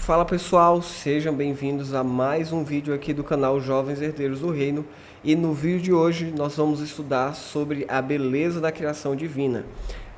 Fala pessoal, sejam bem-vindos a mais um vídeo aqui do canal Jovens Herdeiros do Reino. E no vídeo de hoje nós vamos estudar sobre a beleza da criação divina.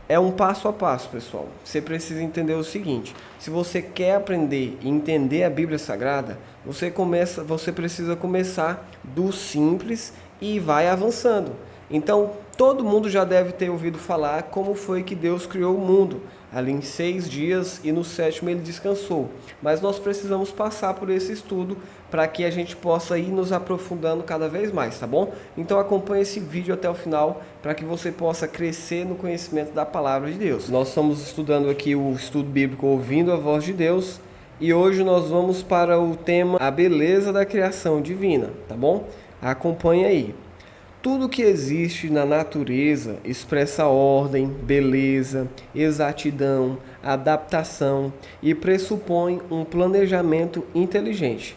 É um passo a passo, pessoal. Você precisa entender o seguinte: se você quer aprender e entender a Bíblia Sagrada, você precisa começar do simples e vai avançando. Então, todo mundo já deve ter ouvido falar como foi que Deus criou o mundo, ali em 6 dias, e no 7º ele descansou. Mas nós precisamos passar por esse estudo para que a gente possa ir nos aprofundando cada vez mais, tá bom? Então acompanhe esse vídeo até o final para que você possa crescer no conhecimento da palavra de Deus. Nós estamos estudando aqui o estudo bíblico Ouvindo a Voz de Deus, e hoje nós vamos para o tema A Beleza da Criação Divina, tá bom? Acompanhe aí. Tudo que existe na natureza expressa ordem, beleza, exatidão, adaptação e pressupõe um planejamento inteligente.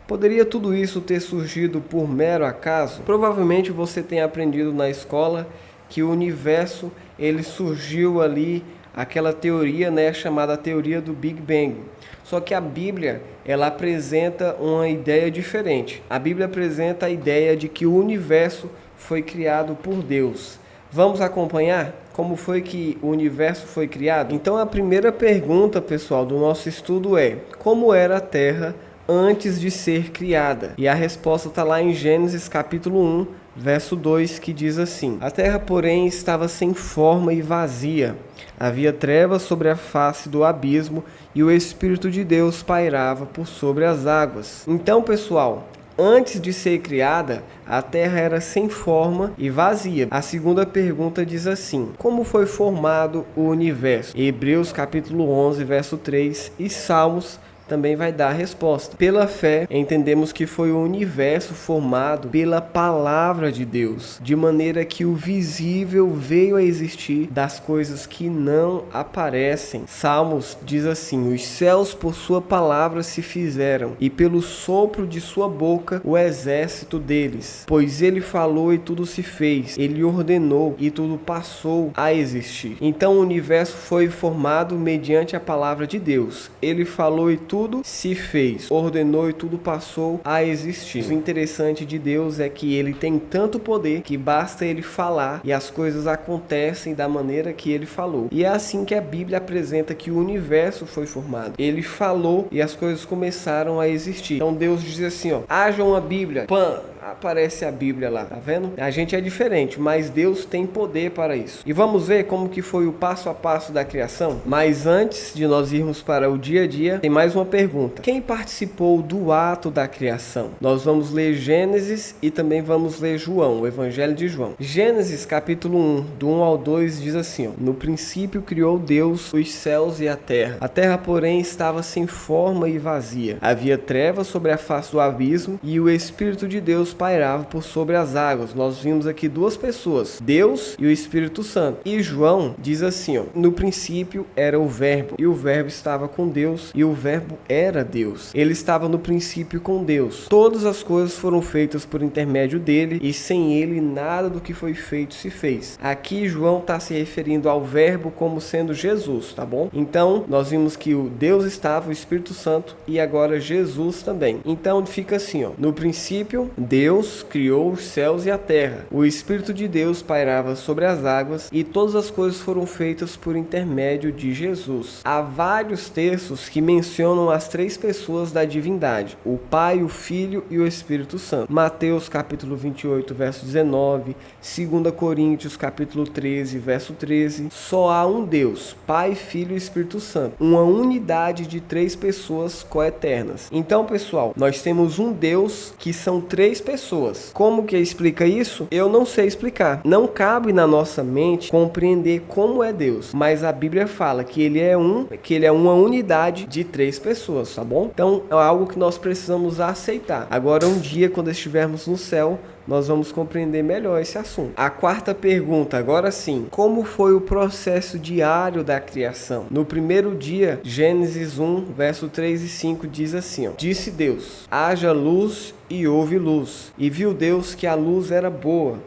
Poderia tudo isso ter surgido por mero acaso? Provavelmente você tem aprendido na escola que o universo ele surgiu ali, aquela teoria, chamada teoria do Big Bang. Só que a Bíblia, ela apresenta uma ideia diferente. A Bíblia apresenta a ideia de que o universo foi criado por Deus. Vamos acompanhar como foi que o universo foi criado? Então a primeira pergunta, pessoal, do nosso estudo é: como era a Terra antes de ser criada? E a resposta está lá em Gênesis capítulo 1, verso 2, que diz assim: A terra, porém, estava sem forma e vazia. Havia trevas sobre a face do abismo e o Espírito de Deus pairava por sobre as águas. Então, pessoal, antes de ser criada, a terra era sem forma e vazia. A segunda pergunta diz assim: como foi formado o universo? Hebreus capítulo 11, verso 3 e Salmos também vai dar a resposta. Pela fé, entendemos que foi o universo formado pela palavra de Deus, de maneira que o visível veio a existir das coisas que não aparecem. Salmos diz assim: os céus por sua palavra se fizeram, e pelo sopro de sua boca o exército deles. Pois ele falou e tudo se fez, ele ordenou e tudo passou a existir. Então o universo foi formado mediante a palavra de Deus. Ele falou e tudo se fez, ordenou e tudo passou a existir. O interessante de Deus é que ele tem tanto poder que basta ele falar e as coisas acontecem da maneira que ele falou. E é assim que a Bíblia apresenta que o universo foi formado. Ele falou e as coisas começaram a existir. Então Deus diz assim, haja uma Bíblia, pã, aparece a Bíblia lá, tá vendo? A gente é diferente, mas Deus tem poder para isso. E vamos ver como que foi o passo a passo da criação? Mas antes de nós irmos para o dia a dia, tem mais uma pergunta: quem participou do ato da criação? Nós vamos ler Gênesis e também vamos ler João, o Evangelho de João. Gênesis capítulo 1, do 1 ao 2 diz assim: no princípio criou Deus os céus e a terra, porém estava sem forma e vazia. Havia trevas sobre a face do abismo e o Espírito de Deus pairava por sobre as águas. Nós vimos aqui duas pessoas, Deus e o Espírito Santo. E João diz assim, no princípio era o verbo, e o verbo estava com Deus, e o verbo era Deus. Ele estava no princípio com Deus. Todas as coisas foram feitas por intermédio dele, e sem ele nada do que foi feito se fez. Aqui João está se referindo ao verbo como sendo Jesus, tá bom? Então nós vimos que o Deus estava, o Espírito Santo, e agora Jesus também. Então fica assim, no princípio Deus criou os céus e a terra. O Espírito de Deus pairava sobre as águas e todas as coisas foram feitas por intermédio de Jesus. Há vários textos que mencionam as 3 pessoas da divindade: o Pai, o Filho e o Espírito Santo. Mateus capítulo 28, verso 19, 2 Coríntios capítulo 13, verso 13. Só há um Deus, Pai, Filho e Espírito Santo. Uma unidade de 3 pessoas coeternas. Então, pessoal, nós temos um Deus que são 3 pessoas. Como que explica isso? Eu não sei explicar. Não cabe na nossa mente compreender como é Deus, mas a Bíblia fala que ele é uma unidade de 3 pessoas, tá bom? Então é algo que nós precisamos aceitar. Agora um dia, quando estivermos no céu, nós vamos compreender melhor esse assunto. A quarta pergunta, agora sim: como foi o processo diário da criação? No primeiro dia, Gênesis 1, verso 3 e 5 diz assim, disse Deus: haja luz, e houve luz. E viu Deus que a luz era boa,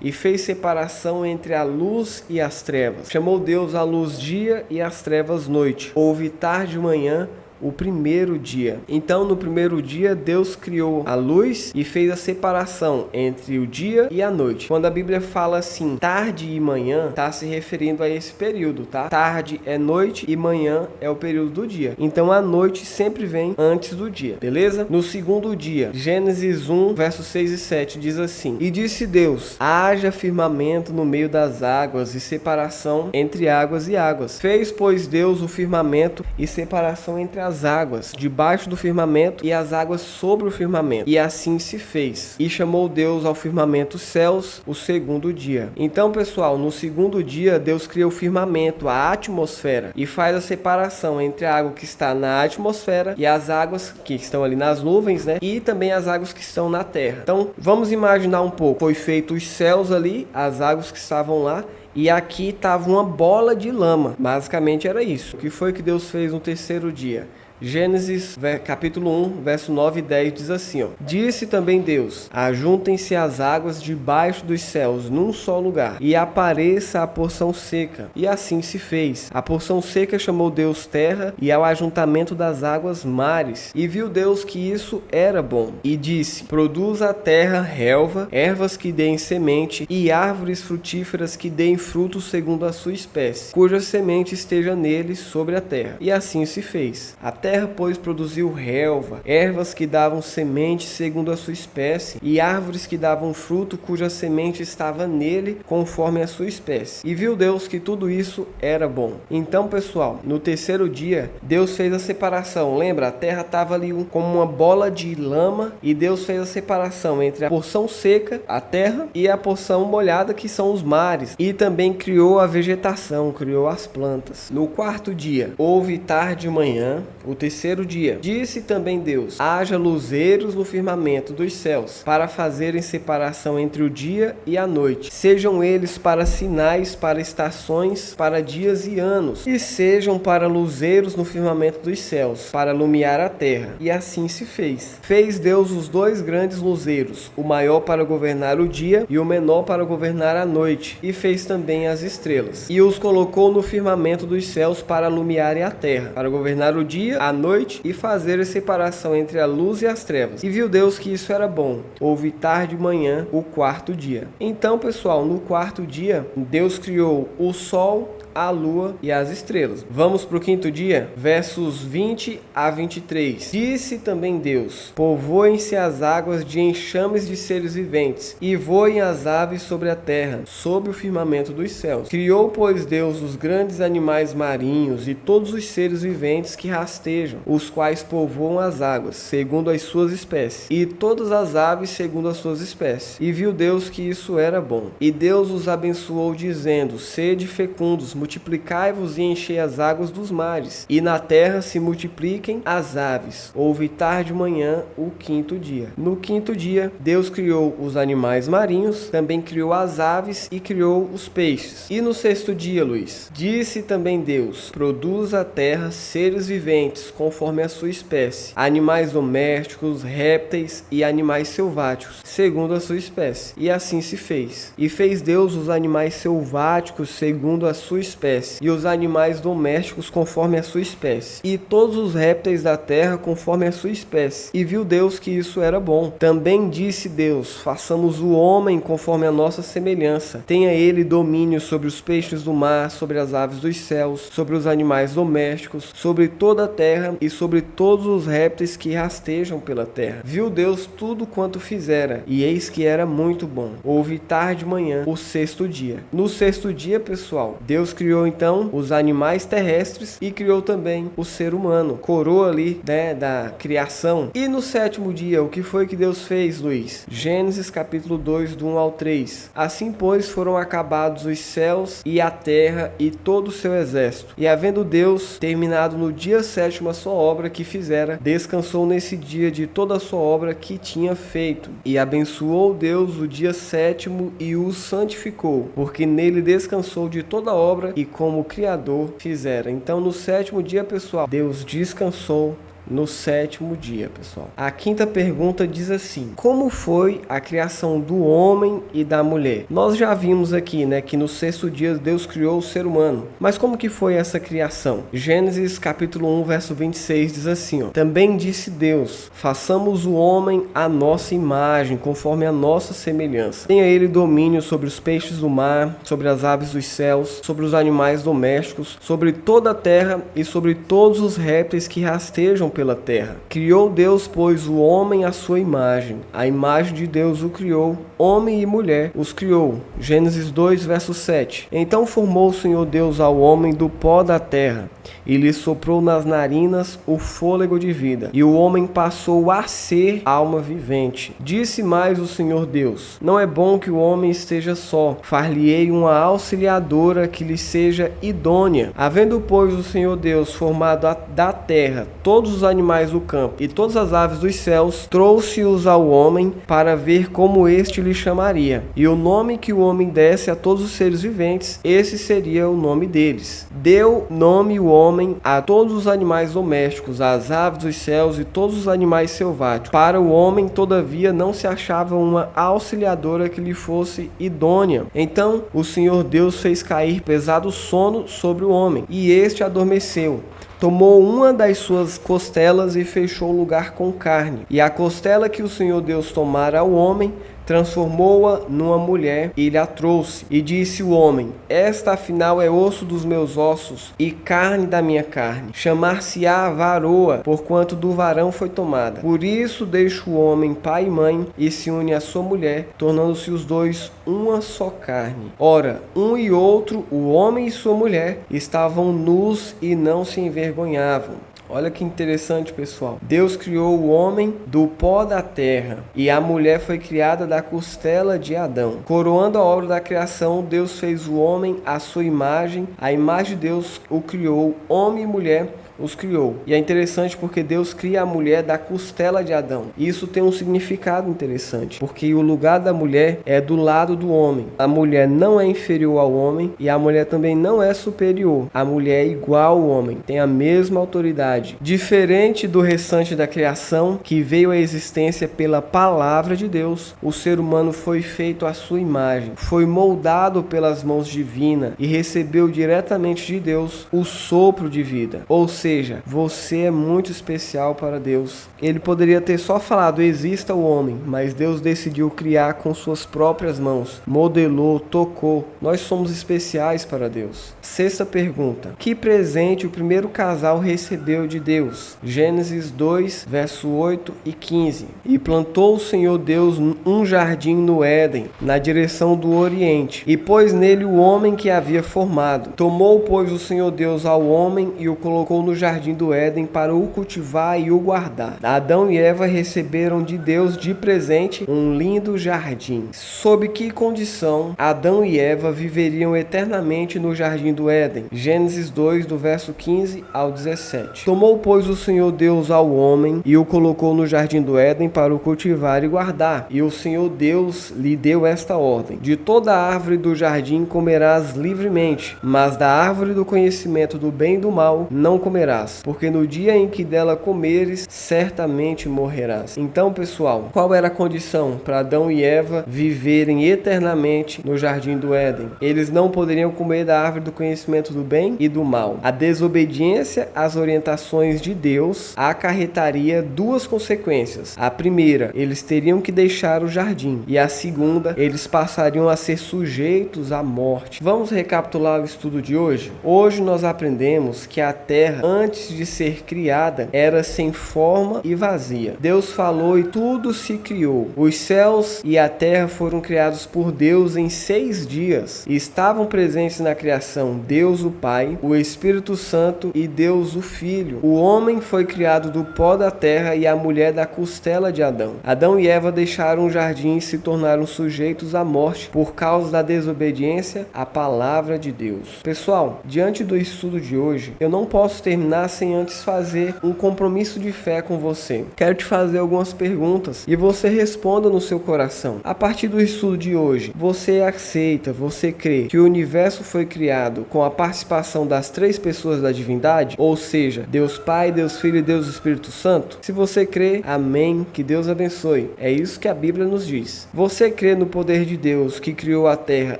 e fez separação entre a luz e as trevas. Chamou Deus a luz dia e as trevas noite. Houve tarde e manhã, o primeiro dia. Então, no primeiro dia, Deus criou a luz e fez a separação entre o dia e a noite. Quando a Bíblia fala assim, tarde e manhã, está se referindo a esse período, tá? Tarde é noite e manhã é o período do dia. Então, a noite sempre vem antes do dia, beleza? No segundo dia, Gênesis 1, versos 6 e 7 diz assim: E disse Deus, haja firmamento no meio das águas e separação entre águas e águas. Fez, pois, Deus o firmamento e separação entre as águas, debaixo do firmamento e as águas sobre o firmamento. E assim se fez. E chamou Deus ao firmamento céus o segundo dia. Então, pessoal, no segundo dia, Deus cria o firmamento, a atmosfera, e faz a separação entre a água que está na atmosfera e as águas que estão ali nas nuvens, né? E também as águas que estão na terra. Então, vamos imaginar um pouco. Foi feito os céus ali, as águas que estavam lá, e aqui estava uma bola de lama. Basicamente era isso. O que foi que Deus fez no terceiro dia? Gênesis capítulo 1, verso 9 e 10 diz assim, ó: Disse também Deus, ajuntem-se as águas debaixo dos céus num só lugar, e apareça a porção seca. E assim se fez. A porção seca chamou Deus terra, e ao ajuntamento das águas mares. E viu Deus que isso era bom. E disse, produza a terra relva, ervas que deem semente, e árvores frutíferas que deem frutos segundo a sua espécie, cuja semente esteja neles sobre a terra. E assim se fez. A terra, pois, produziu relva, ervas que davam semente segundo a sua espécie, e árvores que davam fruto cuja semente estava nele conforme a sua espécie. E viu Deus que tudo isso era bom. Então, pessoal, no terceiro dia, Deus fez a separação. Lembra? A terra estava ali como uma bola de lama, e Deus fez a separação entre a porção seca, a terra, e a porção molhada, que são os mares. E também criou a vegetação, criou as plantas. No quarto dia, houve tarde e manhã, o terceiro dia. Disse também Deus, haja luzeiros no firmamento dos céus, para fazerem separação entre o dia e a noite. Sejam eles para sinais, para estações, para dias e anos. E sejam para luzeiros no firmamento dos céus, para iluminar a terra. E assim se fez. Fez Deus os dois grandes luzeiros, o maior para governar o dia e o menor para governar a noite. E fez também as estrelas. E os colocou no firmamento dos céus para iluminarem a terra, para governar o dia, a noite, e fazer a separação entre a luz e as trevas. E viu Deus que isso era bom. Houve tarde e manhã, o quarto dia. Então, pessoal, no quarto dia, Deus criou o sol, a lua e as estrelas. Vamos para o quinto dia, versos 20 a 23. Disse também Deus, povoem-se as águas de enxames de seres viventes, e voem as aves sobre a terra, sob o firmamento dos céus. Criou, pois, Deus os grandes animais marinhos e todos os seres viventes que rastejam, os quais povoam as águas, segundo as suas espécies, e todas as aves segundo as suas espécies. E viu Deus que isso era bom. E Deus os abençoou, dizendo, sede fecundos, multiplicai-vos e enchei as águas dos mares, e na terra se multipliquem as aves. Houve tarde e manhã, o quinto dia. No quinto dia, Deus criou os animais marinhos, também criou as aves e criou os peixes. E no sexto dia, Luiz, disse também Deus, produza a terra seres viventes, conforme a sua espécie, animais domésticos, répteis e animais selváticos, segundo a sua espécie. E assim se fez. E fez Deus os animais selváticos segundo a sua espécie, e os animais domésticos conforme a sua espécie, e todos os répteis da terra conforme a sua espécie. E viu Deus que isso era bom. Também disse Deus, façamos o homem conforme a nossa semelhança. Tenha ele domínio sobre os peixes do mar, sobre as aves dos céus, sobre os animais domésticos, sobre toda a terra e sobre todos os répteis que rastejam pela terra. Viu Deus tudo quanto fizera, e eis que era muito bom. Houve tarde e manhã, o sexto dia. No sexto dia, pessoal, Deus criou então os animais terrestres e criou também o ser humano, coroa ali, né, da criação. E no sétimo dia, o que foi que Deus fez, Luiz? Gênesis capítulo 2, do 1 ao 3. Assim, pois, foram acabados os céus e a terra e todo o seu exército. E havendo Deus terminado no dia sétimo a sua obra que fizera, descansou nesse dia de toda a sua obra que tinha feito. E abençoou Deus o dia sétimo e o santificou, porque nele descansou de toda a obra e como o Criador fizera. Então, no sétimo dia, pessoal, Deus descansou no sétimo dia, pessoal. A quinta pergunta diz assim: como foi a criação do homem e da mulher? Nós já vimos aqui, que no sexto dia Deus criou o ser humano. Mas como que foi essa criação? Gênesis capítulo 1, verso 26 diz assim, também disse Deus: façamos o homem à nossa imagem, conforme a nossa semelhança. Tenha ele domínio sobre os peixes do mar, sobre as aves dos céus, sobre os animais domésticos, sobre toda a terra e sobre todos os répteis que rastejam pela terra. Criou Deus, pois, o homem à sua imagem. A imagem de Deus o criou, homem e mulher os criou. Gênesis 2, verso 7. Então formou o Senhor Deus ao homem do pó da terra, e lhe soprou nas narinas o fôlego de vida, e o homem passou a ser alma vivente. Disse mais o Senhor Deus: não é bom que o homem esteja só, far-lhe-ei uma auxiliadora que lhe seja idônea. Havendo, pois, o Senhor Deus formado da terra todos os animais do campo e todas as aves dos céus, trouxe-os ao homem para ver como este lhe chamaria. E o nome que o homem desse a todos os seres viventes, esse seria o nome deles. Deu nome o homem a todos os animais domésticos, às aves dos céus e todos os animais selváticos. Para o homem, todavia, não se achava uma auxiliadora que lhe fosse idônea. Então o Senhor Deus fez cair pesado sono sobre o homem, e este adormeceu. Tomou uma das suas costelas e fechou o lugar com carne. E a costela que o Senhor Deus tomara ao homem, transformou-a numa mulher e lhe a trouxe. E disse o homem: esta afinal é osso dos meus ossos e carne da minha carne. Chamar-se-á varoa, porquanto do varão foi tomada. Por isso deixa o homem pai e mãe e se une à sua mulher, tornando-se os dois uma só carne. Ora, um e outro, o homem e sua mulher, estavam nus e não se envergonhavam. Olha que interessante, pessoal. Deus criou o homem do pó da terra e a mulher foi criada da costela de Adão. Coroando a obra da criação, Deus fez o homem à sua imagem. A imagem de Deus o criou, homem e mulher os criou. E é interessante porque Deus cria a mulher da costela de Adão. E isso tem um significado interessante, porque o lugar da mulher é do lado do homem. A mulher não é inferior ao homem e a mulher também não é superior. A mulher é igual ao homem, tem a mesma autoridade. Diferente do restante da criação, que veio à existência pela palavra de Deus, o ser humano foi feito à sua imagem, foi moldado pelas mãos divinas e recebeu diretamente de Deus o sopro de vida. Ou seja, você é muito especial para Deus. Ele poderia ter só falado: exista o homem, mas Deus decidiu criar com suas próprias mãos, modelou, tocou. Nós somos especiais para Deus. Sexta pergunta: que presente o primeiro casal recebeu de Deus? Gênesis 2, verso 8 e 15. E plantou o Senhor Deus um jardim no Éden, na direção do Oriente, e pôs nele o homem que havia formado. Tomou, pois, o Senhor Deus ao homem e o colocou no jardim do Éden para o cultivar e o guardar. Adão e Eva receberam de Deus de presente um lindo jardim. Sob que condição Adão e Eva viveriam eternamente no jardim do Éden? Gênesis 2, do verso 15 ao 17. Tomou, pois, o Senhor Deus ao homem e o colocou no jardim do Éden para o cultivar e guardar. E o Senhor Deus lhe deu esta ordem: de toda a árvore do jardim comerás livremente, mas da árvore do conhecimento do bem e do mal não comerás, porque no dia em que dela comeres, certamente morrerás. Então, pessoal, qual era a condição para Adão e Eva viverem eternamente no jardim do Éden? Eles não poderiam comer da árvore do conhecimento do bem e do mal. A desobediência às orientações de Deus acarretaria duas consequências. A primeira, eles teriam que deixar o jardim, e a segunda, eles passariam a ser sujeitos à morte. Vamos recapitular o estudo de hoje? Hoje nós aprendemos que a terra, antes de ser criada, era sem forma e vazia. Deus falou e tudo se criou. Os céus e a terra foram criados por Deus em 6 dias. E estavam presentes na criação Deus o Pai, o Espírito Santo e Deus o Filho. O homem foi criado do pó da terra e a mulher da costela de Adão. Adão e Eva deixaram o jardim e se tornaram sujeitos à morte por causa da desobediência à palavra de Deus. Pessoal, diante do estudo de hoje, eu não posso terminar terminar sem antes fazer um compromisso de fé com você. Quero te fazer algumas perguntas e você responda no seu coração. A partir do estudo de hoje, você aceita, você crê que o universo foi criado com a participação das três pessoas da divindade? Ou seja, Deus Pai, Deus Filho e Deus Espírito Santo? Se você crê, amém, que Deus abençoe. É isso que a Bíblia nos diz. Você crê no poder de Deus que criou a Terra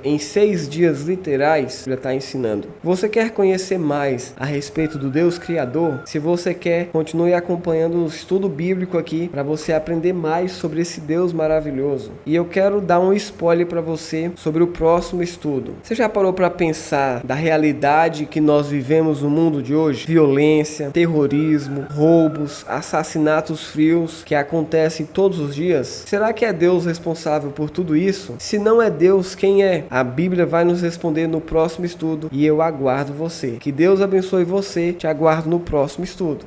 em 6 dias literais? Já está ensinando. Você quer conhecer mais a respeito do Deus Criador? Se você quer, continue acompanhando o estudo bíblico aqui para você aprender mais sobre esse Deus maravilhoso. E eu quero dar um spoiler para você sobre o próximo estudo. Você já parou para pensar da realidade que nós vivemos no mundo de hoje? Violência, terrorismo, roubos, assassinatos frios que acontecem todos os dias? Será que é Deus responsável por tudo isso? Se não é Deus, quem é? A Bíblia vai nos responder no próximo estudo e eu aguardo você. Que Deus abençoe você, te aguardo no próximo estudo.